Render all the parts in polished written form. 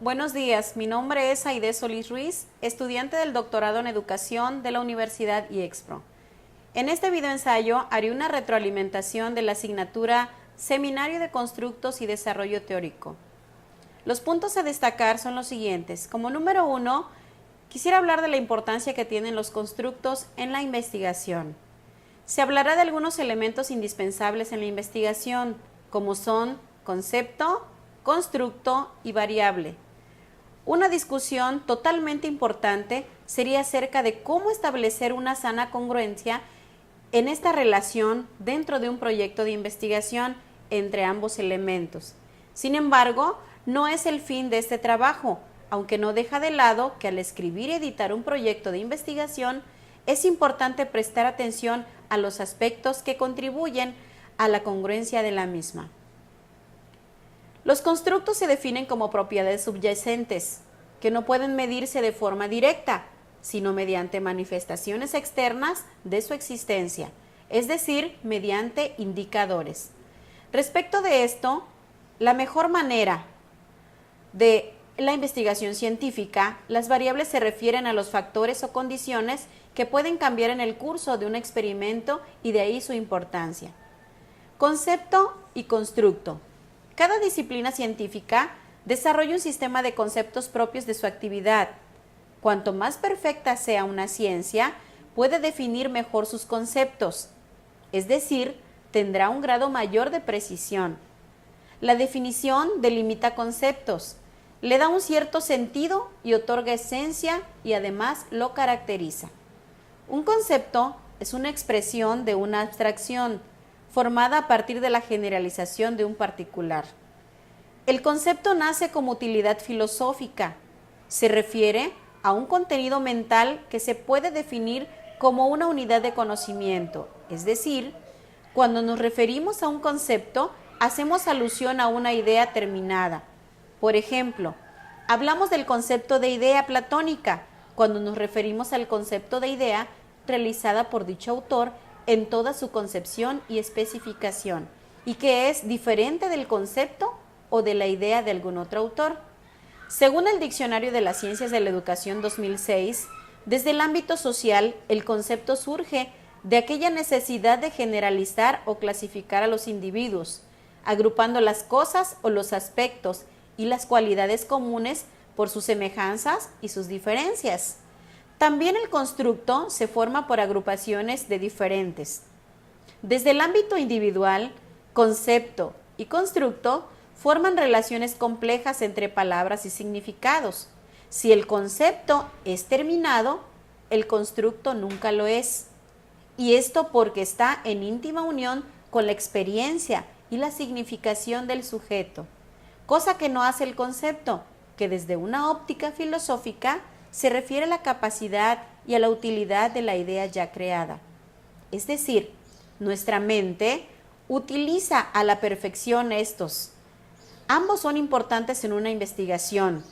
Buenos días, mi nombre es Aide Solís Ruiz, estudiante del doctorado en Educación de la Universidad IEXPRO. En este videoensayo haré una retroalimentación de la asignatura Seminario de Constructos y Desarrollo Teórico. Los puntos a destacar son los siguientes. Como número 1, quisiera hablar de la importancia que tienen los constructos en la investigación. Se hablará de algunos elementos indispensables en la investigación, como son concepto, constructo y variable. Una discusión totalmente importante sería acerca de cómo establecer una sana congruencia en esta relación dentro de un proyecto de investigación entre ambos elementos. Sin embargo, no es el fin de este trabajo, aunque no deja de lado que al escribir y editar un proyecto de investigación es importante prestar atención a los aspectos que contribuyen a la congruencia de la misma. Los constructos se definen como propiedades subyacentes, que no pueden medirse de forma directa, sino mediante manifestaciones externas de su existencia, es decir, mediante indicadores. Respecto de esto, la mejor manera de la investigación científica, las variables se refieren a los factores o condiciones que pueden cambiar en el curso de un experimento y de ahí su importancia. Concepto y constructo. Cada disciplina científica desarrolla un sistema de conceptos propios de su actividad. Cuanto más perfecta sea una ciencia, puede definir mejor sus conceptos, es decir, tendrá un grado mayor de precisión. La definición delimita conceptos, le da un cierto sentido y otorga esencia y además lo caracteriza. Un concepto es una expresión de una abstracción formada a partir de la generalización de un particular. El concepto nace como utilidad filosófica. Se refiere a un contenido mental que se puede definir como una unidad de conocimiento. Es decir, cuando nos referimos a un concepto, hacemos alusión a una idea terminada. Por ejemplo, hablamos del concepto de idea platónica cuando nos referimos al concepto de idea realizada por dicho autor en toda su concepción y especificación, y que es diferente del concepto o de la idea de algún otro autor. Según el Diccionario de las Ciencias de la Educación 2006, desde el ámbito social, el concepto surge de aquella necesidad de generalizar o clasificar a los individuos, agrupando las cosas o los aspectos y las cualidades comunes por sus semejanzas y sus diferencias. También el constructo se forma por agrupaciones de diferentes. Desde el ámbito individual, concepto y constructo forman relaciones complejas entre palabras y significados. Si el concepto es terminado, el constructo nunca lo es. Y esto porque está en íntima unión con la experiencia y la significación del sujeto, cosa que no hace el concepto, que desde una óptica filosófica se refiere a la capacidad y a la utilidad de la idea ya creada. Es decir, nuestra mente utiliza a la perfección estos. Ambos son importantes en una investigación.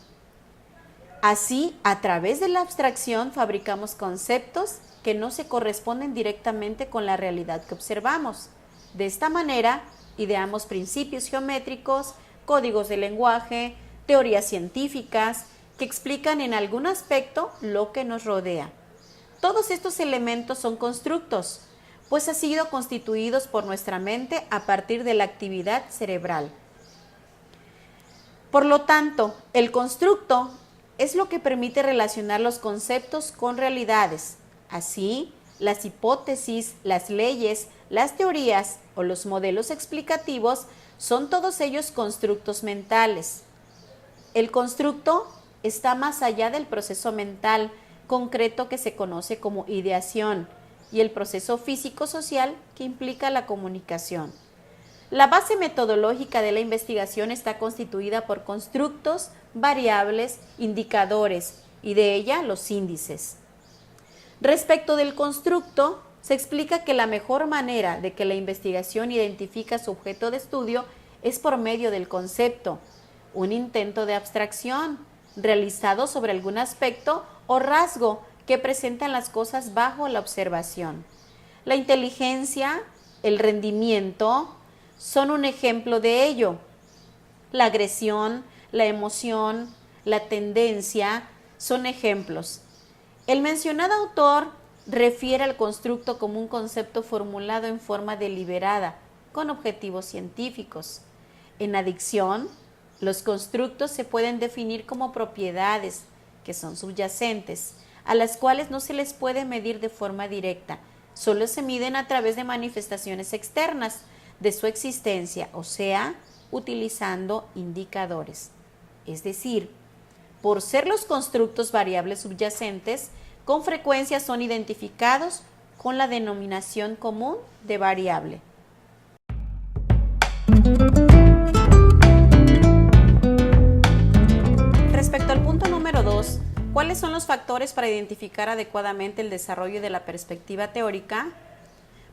Así, a través de la abstracción fabricamos conceptos que no se corresponden directamente con la realidad que observamos. De esta manera, ideamos principios geométricos, códigos de lenguaje, teorías científicas, que explican en algún aspecto lo que nos rodea. Todos estos elementos son constructos, pues han sido constituidos por nuestra mente a partir de la actividad cerebral. Por lo tanto, el constructo es lo que permite relacionar los conceptos con realidades. Así, las hipótesis, las leyes, las teorías o los modelos explicativos son todos ellos constructos mentales. El constructo está más allá del proceso mental concreto que se conoce como ideación y el proceso físico-social que implica la comunicación. La base metodológica de la investigación está constituida por constructos, variables, indicadores y de ella los índices. Respecto del constructo, se explica que la mejor manera de que la investigación identifique su objeto de estudio es por medio del concepto, un intento de abstracción realizado sobre algún aspecto o rasgo que presentan las cosas bajo la observación. La inteligencia, el rendimiento, son un ejemplo de ello. La agresión, la emoción, la tendencia, son ejemplos. El mencionado autor refiere al constructo como un concepto formulado en forma deliberada, con objetivos científicos. En adicción, los constructos se pueden definir como propiedades, que son subyacentes, a las cuales no se les puede medir de forma directa, solo se miden a través de manifestaciones externas de su existencia, o sea, utilizando indicadores. Es decir, por ser los constructos variables subyacentes, con frecuencia son identificados con la denominación común de variable. Respecto al punto número 2, ¿cuáles son los factores para identificar adecuadamente el desarrollo de la perspectiva teórica?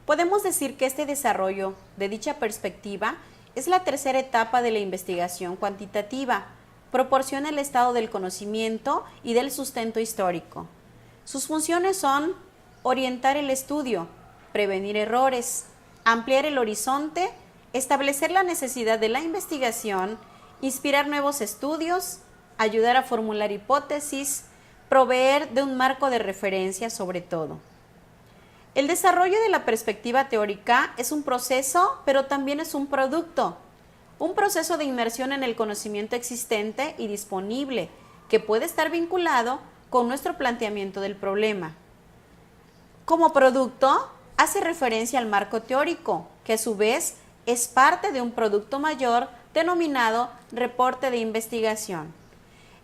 Podemos decir que este desarrollo de dicha perspectiva es la tercera etapa de la investigación cuantitativa. Proporciona el estado del conocimiento y del sustento histórico. Sus funciones son orientar el estudio, prevenir errores, ampliar el horizonte, establecer la necesidad de la investigación, inspirar nuevos estudios, ayudar a formular hipótesis, proveer de un marco de referencia sobre todo. El desarrollo de la perspectiva teórica es un proceso, pero también es un producto. Un proceso de inmersión en el conocimiento existente y disponible, que puede estar vinculado con nuestro planteamiento del problema. Como producto, hace referencia al marco teórico, que a su vez es parte de un producto mayor denominado reporte de investigación.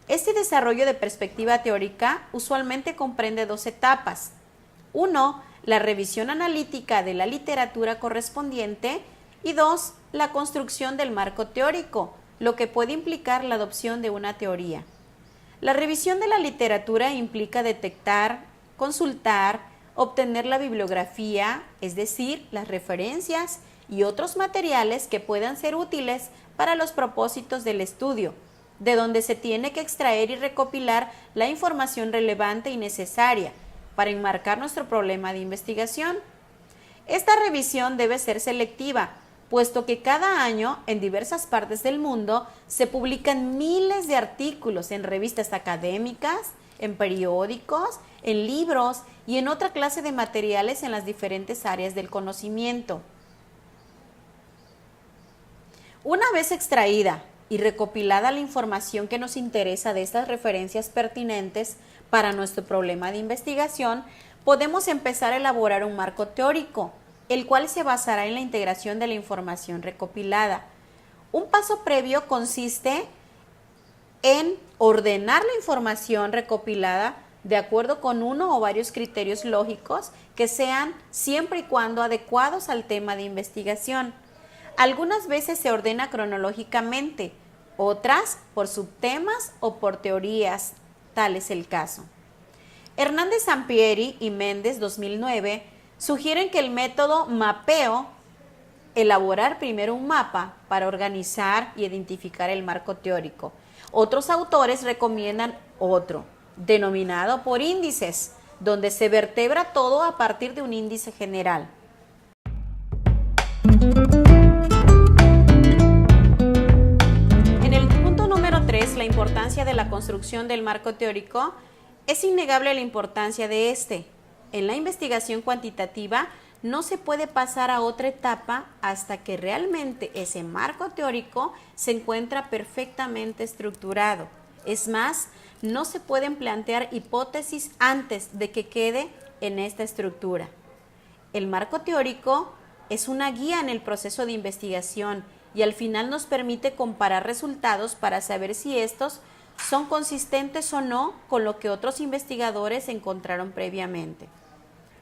Este desarrollo de perspectiva teórica usualmente comprende dos etapas. 1. La revisión analítica de la literatura correspondiente y 2. La construcción del marco teórico, lo que puede implicar la adopción de una teoría. La revisión de la literatura implica detectar, consultar, obtener la bibliografía, es decir, las referencias y otros materiales que puedan ser útiles para los propósitos del estudio, de donde se tiene que extraer y recopilar la información relevante y necesaria para enmarcar nuestro problema de investigación. Esta revisión debe ser selectiva, puesto que cada año en diversas partes del mundo se publican miles de artículos en revistas académicas, en periódicos, en libros y en otra clase de materiales en las diferentes áreas del conocimiento. Una vez extraída y recopilada la información que nos interesa de estas referencias pertinentes para nuestro problema de investigación, podemos empezar a elaborar un marco teórico, el cual se basará en la integración de la información recopilada. Un paso previo consiste en ordenar la información recopilada de acuerdo con uno o varios criterios lógicos que sean siempre y cuando adecuados al tema de investigación. Algunas veces se ordena cronológicamente, otras por subtemas o por teorías, tal es el caso. Hernández Sampieri y Méndez 2009 sugieren que el método mapeo, elaborar primero un mapa para organizar y identificar el marco teórico. Otros autores recomiendan otro, denominado por índices, donde se vertebra todo a partir de un índice general. En el punto número 3, la importancia de la construcción del marco teórico, es innegable la importancia de este. En la investigación cuantitativa no se puede pasar a otra etapa hasta que realmente ese marco teórico se encuentra perfectamente estructurado. Es más, no se pueden plantear hipótesis antes de que quede en esta estructura. El marco teórico es una guía en el proceso de investigación y al final nos permite comparar resultados para saber si estos son consistentes o no con lo que otros investigadores encontraron previamente.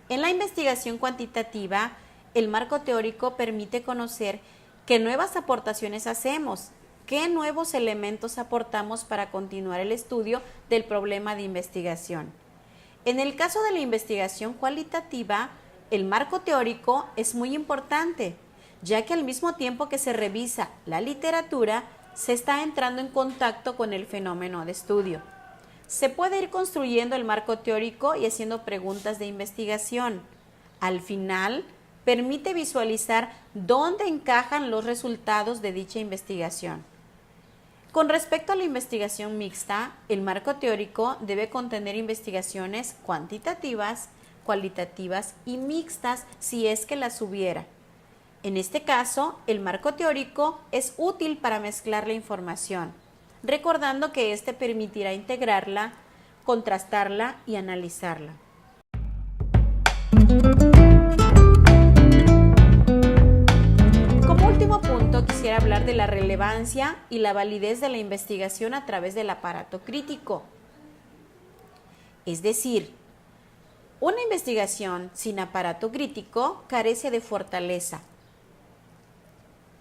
En la investigación cuantitativa, el marco teórico permite conocer qué nuevas aportaciones hacemos, qué nuevos elementos aportamos para continuar el estudio del problema de investigación. En el caso de la investigación cualitativa, el marco teórico es muy importante, ya que al mismo tiempo que se revisa la literatura, se está entrando en contacto con el fenómeno de estudio. Se puede ir construyendo el marco teórico y haciendo preguntas de investigación. Al final, permite visualizar dónde encajan los resultados de dicha investigación. Con respecto a la investigación mixta, el marco teórico debe contener investigaciones cuantitativas, cualitativas y mixtas si es que las hubiera. En este caso, el marco teórico es útil para mezclar la información, recordando que éste permitirá integrarla, contrastarla y analizarla. Como último punto, quisiera hablar de la relevancia y la validez de la investigación a través del aparato crítico. Es decir, una investigación sin aparato crítico carece de fortaleza.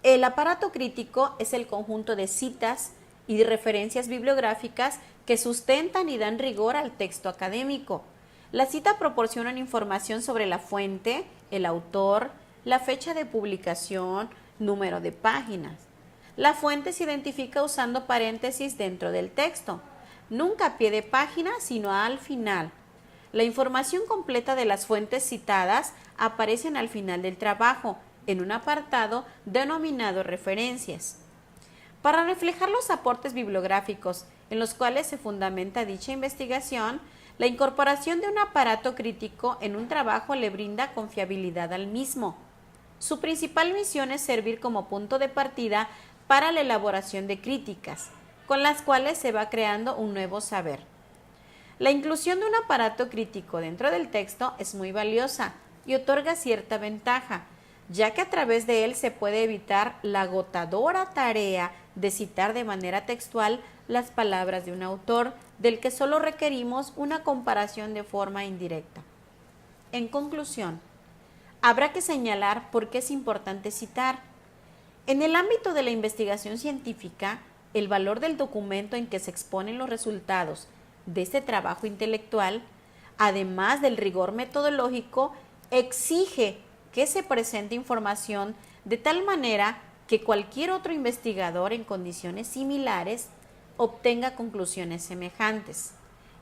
El aparato crítico es el conjunto de citas y de referencias bibliográficas que sustentan y dan rigor al texto académico. La cita proporciona información sobre la fuente, el autor, la fecha de publicación, número de páginas. La fuente se identifica usando paréntesis dentro del texto, nunca a pie de página, sino al final. La información completa de las fuentes citadas aparecen al final del trabajo, en un apartado denominado referencias. Para reflejar los aportes bibliográficos en los cuales se fundamenta dicha investigación, la incorporación de un aparato crítico en un trabajo le brinda confiabilidad al mismo. Su principal misión es servir como punto de partida para la elaboración de críticas, con las cuales se va creando un nuevo saber. La inclusión de un aparato crítico dentro del texto es muy valiosa y otorga cierta ventaja, ya que a través de él se puede evitar la agotadora tarea de citar de manera textual las palabras de un autor del que solo requerimos una comparación de forma indirecta. En conclusión, habrá que señalar por qué es importante citar. En el ámbito de la investigación científica, el valor del documento en que se exponen los resultados de este trabajo intelectual, además del rigor metodológico, exige que se presente información de tal manera que cualquier otro investigador en condiciones similares obtenga conclusiones semejantes.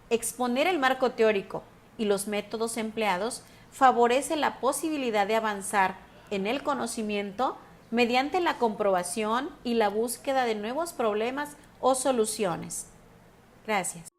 Exponer el marco teórico y los métodos empleados favorece la posibilidad de avanzar en el conocimiento mediante la comprobación y la búsqueda de nuevos problemas o soluciones. Gracias.